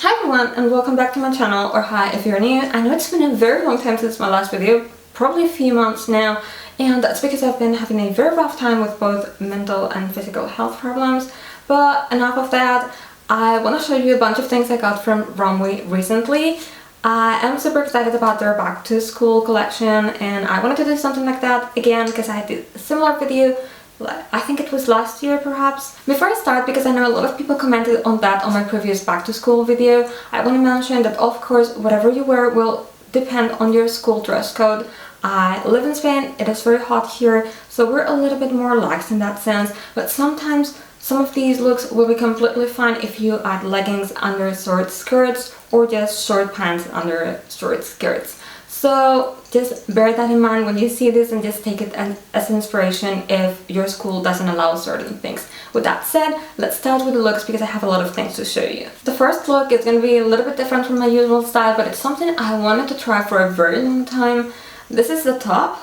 Hi everyone and welcome back to my channel, or hi if you're new. I know it's been a very long time since my last video, probably a few months now, and that's because I've been having a very rough time with both mental and physical health problems. But enough of that, I want to show you a bunch of things I got from Romwe recently. I am super excited about their back to school collection, and I wanted to do something like that again because I did a similar video, I think it was last year perhaps. Before I start, because I know a lot of people commented on that on my previous back to school video, I want to mention that of course whatever you wear will depend on your school dress code. I live in Spain, it is very hot here, so we're a little bit more lax in that sense, but sometimes some of these looks will be completely fine if you add leggings under short skirts or just short pants under short skirts. So just bear that in mind when you see this and just take it as inspiration if your school doesn't allow certain things. With that said, let's start with the looks because I have a lot of things to show you. The first look is going to be a little bit different from my usual style, but it's something I wanted to try for a very long time. This is the top.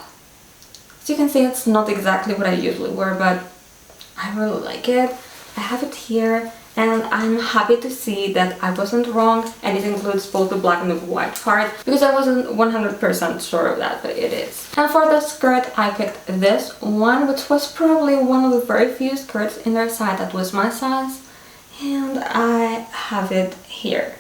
As you can see, it's not exactly what I usually wear, but I really like it. I have it here. And I'm happy to see that I wasn't wrong and it includes both the black and the white part, because I wasn't 100% sure of that, but it is. And for the skirt I picked this one, which was probably one of the very few skirts in their site that was my size, and I have it here.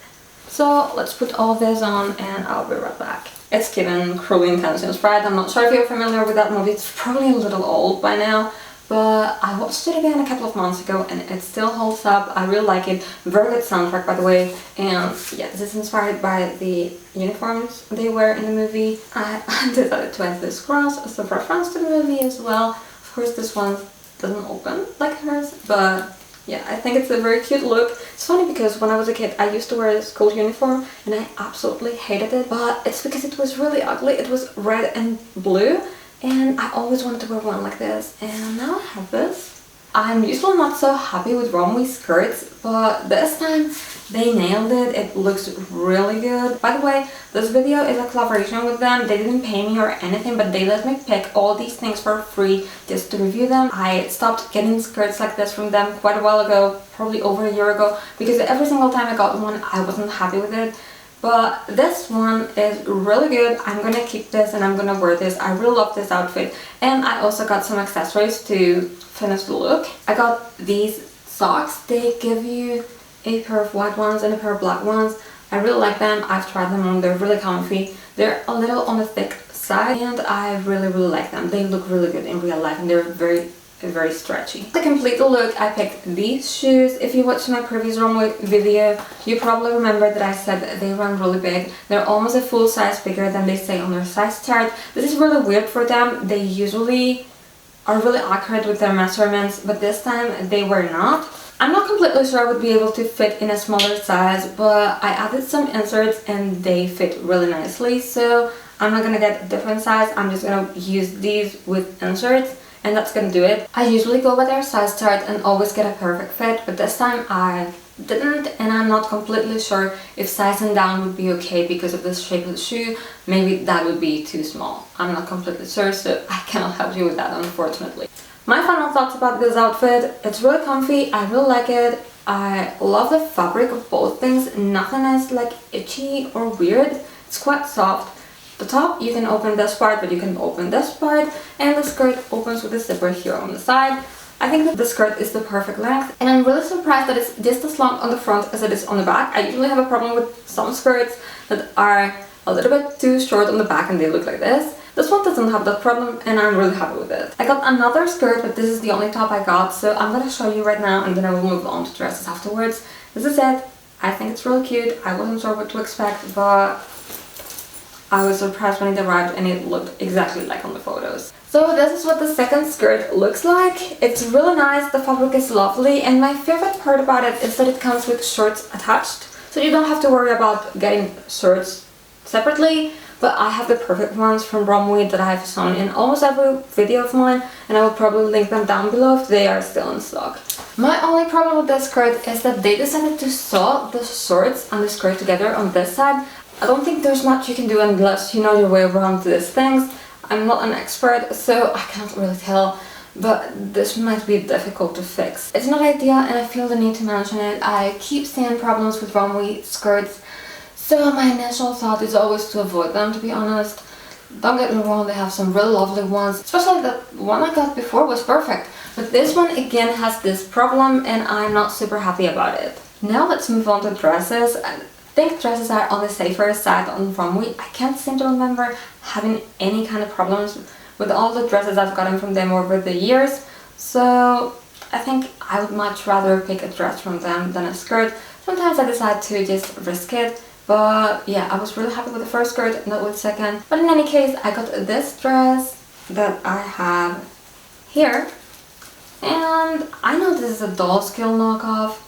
So let's put all this on and I'll be right back. It's given Cruelly Intense inspired. I'm not sure if you're familiar with that movie, it's probably a little old by now. But I watched it again a couple of months ago and it still holds up. I really like it. Very good soundtrack, by the way. And yeah, this is inspired by the uniforms they wear in the movie. I decided to add this cross as a reference to the movie as well. Of course, this one doesn't open like hers, but yeah, I think it's a very cute look. It's funny because when I was a kid, I used to wear a school uniform and I absolutely hated it. But it's because it was really ugly. It was red and blue. And I always wanted to wear one like this, and now I have this. I'm usually not so happy with Romwe skirts, but this time they nailed it. It looks really good. By the way, this video is a collaboration with them. They didn't pay me or anything, but they let me pick all these things for free just to review them. I stopped getting skirts like this from them quite a while ago, probably over a year ago, because every single time I got one, I wasn't happy with it. But this one is really good. I'm gonna keep this and I'm gonna wear this. I really love this outfit. And I also got some accessories to finish the look. I got these socks. They give you a pair of white ones and a pair of black ones. I really like them. I've tried them on. They're really comfy. They're a little on the thick side and I really like them. They look really good in real life and they're very stretchy. To complete the look, I picked these shoes. If you watched my previous Romwe video, you probably remember that I said that they run really big. They're almost a full size bigger than they say on their size chart. This is really weird for them. They usually are really accurate with their measurements, but this time they were not. I'm not completely sure I would be able to fit in a smaller size, but I added some inserts and they fit really nicely. So I'm not gonna get a different size. I'm just gonna use these with inserts. And that's gonna do it. I usually go by their size chart and always get a perfect fit, but this time I didn't, and I'm not completely sure if sizing down would be okay because of the shape of the shoe. Maybe that would be too small. I'm not completely sure, so I cannot help you with that, unfortunately. My final thoughts about this outfit: it's really comfy, I really like it. I love the fabric of both things. Nothing is like itchy or weird. It's quite soft. The top, you can open this part, but you can open this part, and the skirt opens with a zipper here on the side. I think that the skirt is the perfect length, and I'm really surprised that it's just as long on the front as it is on the back. I usually have a problem with some skirts that are a little bit too short on the back and they look like this. This one doesn't have that problem and I'm really happy with it. I got another skirt, but this is the only top I got, so I'm gonna show you right now and then I will move on to dresses afterwards. This is it. I think it's really cute. I wasn't sure what to expect, but I was surprised when it arrived and it looked exactly like on the photos. So this is what the second skirt looks like. It's really nice, the fabric is lovely, and my favorite part about it is that it comes with shorts attached. So you don't have to worry about getting shorts separately, but I have the perfect ones from Romwe that I have shown in almost every video of mine, and I will probably link them down below if they are still in stock. My only problem with this skirt is that they decided to sew the shorts and the skirt together on this side. I don't think there's much you can do unless you know your way around these things. I'm not an expert, so I can't really tell, but this might be difficult to fix. It's not ideal and I feel the need to mention it. I keep seeing problems with Romwe skirts, so my initial thought is always to avoid them, to be honest. Don't get me wrong, they have some really lovely ones, especially the one I got before was perfect. But this one again has this problem and I'm not super happy about it. Now let's move on to dresses. I think dresses are on the safer side on Romwe. I can't seem to remember having any kind of problems with all the dresses I've gotten from them over the years. So I think I would much rather pick a dress from them than a skirt. Sometimes I decide to just risk it. But yeah, I was really happy with the first skirt, not with the second. But in any case, I got this dress that I have here. And I know this is a doll scale knockoff,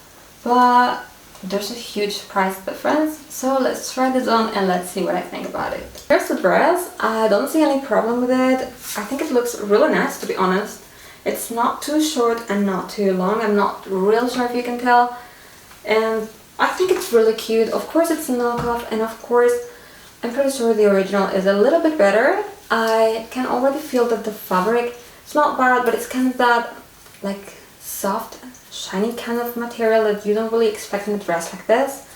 but there's a huge price difference. So let's try this on and let's see what I think about it. Here's the dress. I don't see any problem with it. I think it looks really nice, to be honest. It's not too short and not too long. I'm not real sure if you can tell. And I think it's really cute. Of course it's a knockoff and of course I'm pretty sure the original is a little bit better. I can already feel that the fabric is not bad, but it's kind of that like soft, shiny kind of material that you don't really expect in a dress like this.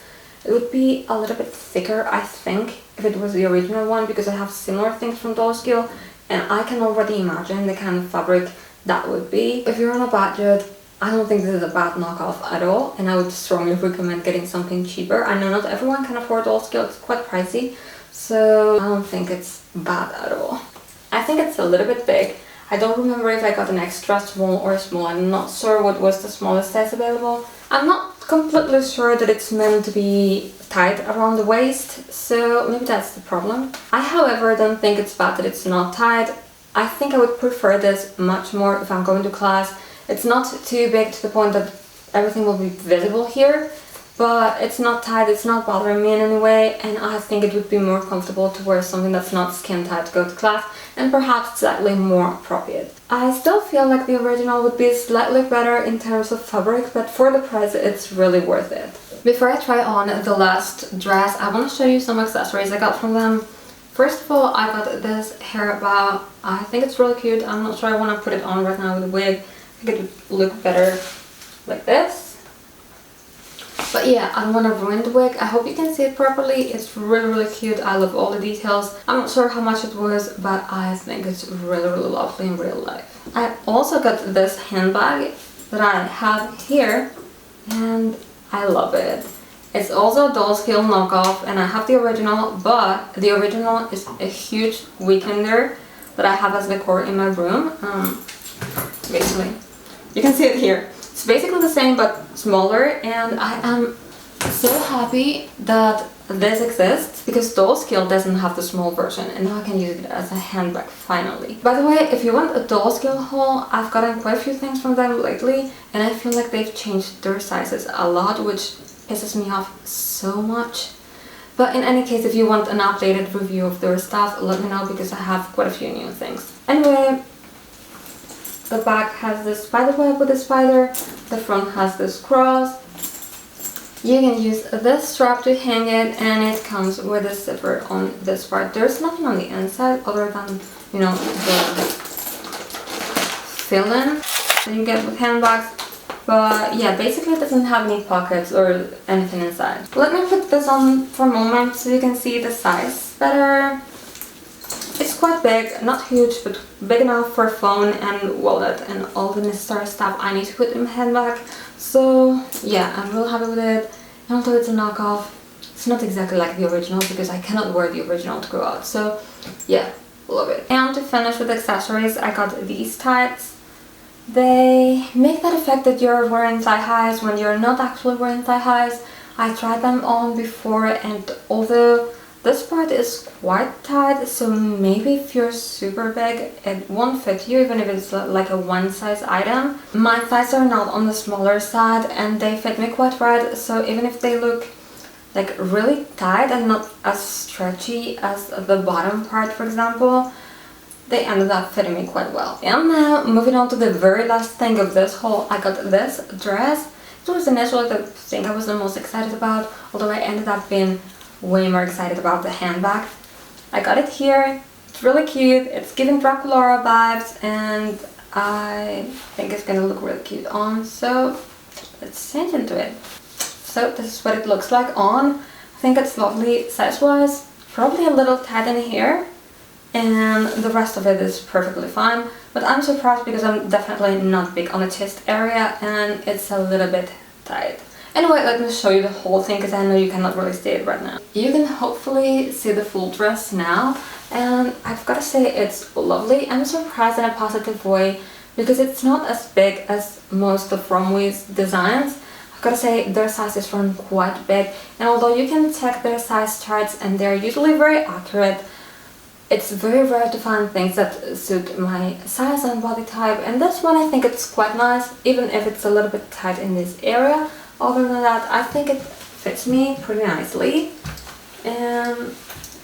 It would be a little bit thicker, I think, if it was the original one, because I have similar things from Doll Scale and I can already imagine the kind of fabric that would be. If you're on a budget, I don't think this is a bad knockoff at all, and I would strongly recommend getting something cheaper. I know not everyone can afford Doll Scale, it's quite pricey, so I don't think it's bad at all. I think it's a little bit big. I don't remember if I got an extra small or small. I'm not sure what was the smallest size available. I'm not completely sure that it's meant to be tied around the waist, so maybe that's the problem. I, however, don't think it's bad that it's not tied. I think I would prefer this much more if I'm going to class. It's not too big to the point that everything will be visible here, but it's not tight, it's not bothering me in any way, and I think it would be more comfortable to wear something that's not skin tight to go to class, and perhaps slightly more appropriate. I still feel like the original would be slightly better in terms of fabric, but for the price it's really worth it. Before I try on the last dress, I want to show you some accessories I got from them. First of all, I got this hair bow. I think it's really cute. I'm not sure I want to put it on right now with a wig. I think it would look better like this. But yeah, I don't want to ruin the wig. I hope you can see it properly. It's really cute. I love all the details. I'm not sure how much it was, but I think it's really lovely in real life. I also got this handbag that I have here, and I love it. It's also a Doll Scale knockoff, and I have the original, but the original is a huge weekender that I have as decor in my room. Basically, you can see it here. It's basically the same but smaller, and I am so happy that this exists because Doll Scale doesn't have the small version, and now I can use it as a handbag finally. By the way, if you want a Doll Scale haul, I've gotten quite a few things from them lately, and I feel like they've changed their sizes a lot, which pisses me off so much. But in any case, if you want an updated review of their stuff, let me know because I have quite a few new things. Anyway, the back has this spider web with a spider, the front has this cross. You can use this strap to hang it, and it comes with a zipper on this part. There's nothing on the inside other than, you know, the fill-in that you get with handbags. But yeah, basically it doesn't have any pockets or anything inside. Let me put this on for a moment so you can see the size better. It's quite big, not huge, but big enough for a phone and wallet and all the necessary stuff I need to put in my handbag. So yeah, I'm real happy with it. And although it's a knockoff, it's not exactly like the original because I cannot wear the original to go out. So yeah, love it. And to finish with accessories, I got these tights. They make that effect that you're wearing thigh highs when you're not actually wearing thigh highs. I tried them on before, and although this part is quite tight, so maybe if you're super big it won't fit you even if it's like a one size item. My thighs are not on the smaller side and they fit me quite right, so even if they look like really tight and not as stretchy as the bottom part, for example, they ended up fitting me quite well. And now, moving on to the very last thing of this haul, I got this dress. It was initially the thing I was the most excited about, although I ended up being way more excited about the handbag. I got it here. It's really cute. It's giving Draculaura vibes, and I think it's gonna look really cute on, so let's change into it. So this is what it looks like on. I think it's lovely size-wise, probably a little tight in here, and the rest of it is perfectly fine. But I'm surprised because I'm definitely not big on the chest area and it's a little bit tight. Anyway, let me show you the whole thing because I know you cannot really see it right now. You can hopefully see the full dress now, and I've got to say it's lovely. I'm surprised in a positive way because it's not as big as most of Romwe's designs. I've got to say their sizes run quite big, and although you can check their size charts and they're usually very accurate, it's very rare to find things that suit my size and body type, and this one I think it's quite nice, even if it's a little bit tight in this area. Other than that, I think it fits me pretty nicely, and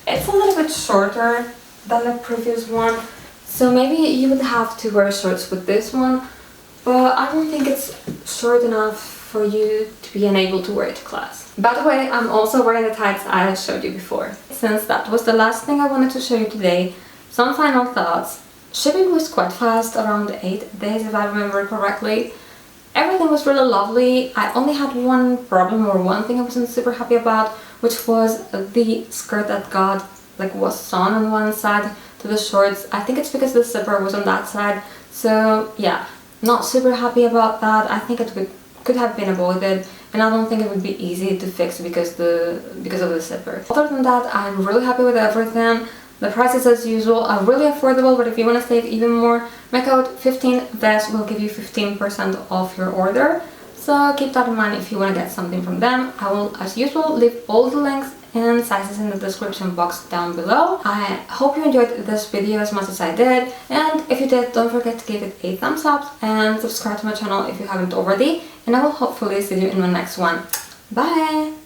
it's a little bit shorter than the previous one, so maybe you would have to wear shorts with this one, but I don't think it's short enough for you to be unable to wear it to class. By the way, I'm also wearing the tights I showed you before. Since that was the last thing I wanted to show you today, some final thoughts. Shipping was quite fast, around 8 days if I remember correctly. Everything was really lovely. I only had one problem, or one thing I wasn't super happy about, which was the skirt that was sewn on one side to the shorts. I think it's because the zipper was on that side, so yeah, not super happy about that. I think it could have been avoided, and I don't think it would be easy to fix because of the zipper. Other than that, I'm really happy with everything. The prices, as usual, are really affordable, but if you want to save even more, my code 15VES will give you 15% off your order. So keep that in mind if you want to get something from them. I will, as usual, leave all the links and sizes in the description box down below. I hope you enjoyed this video as much as I did, and if you did, don't forget to give it a thumbs up and subscribe to my channel if you haven't already, and I will hopefully see you in my next one. Bye!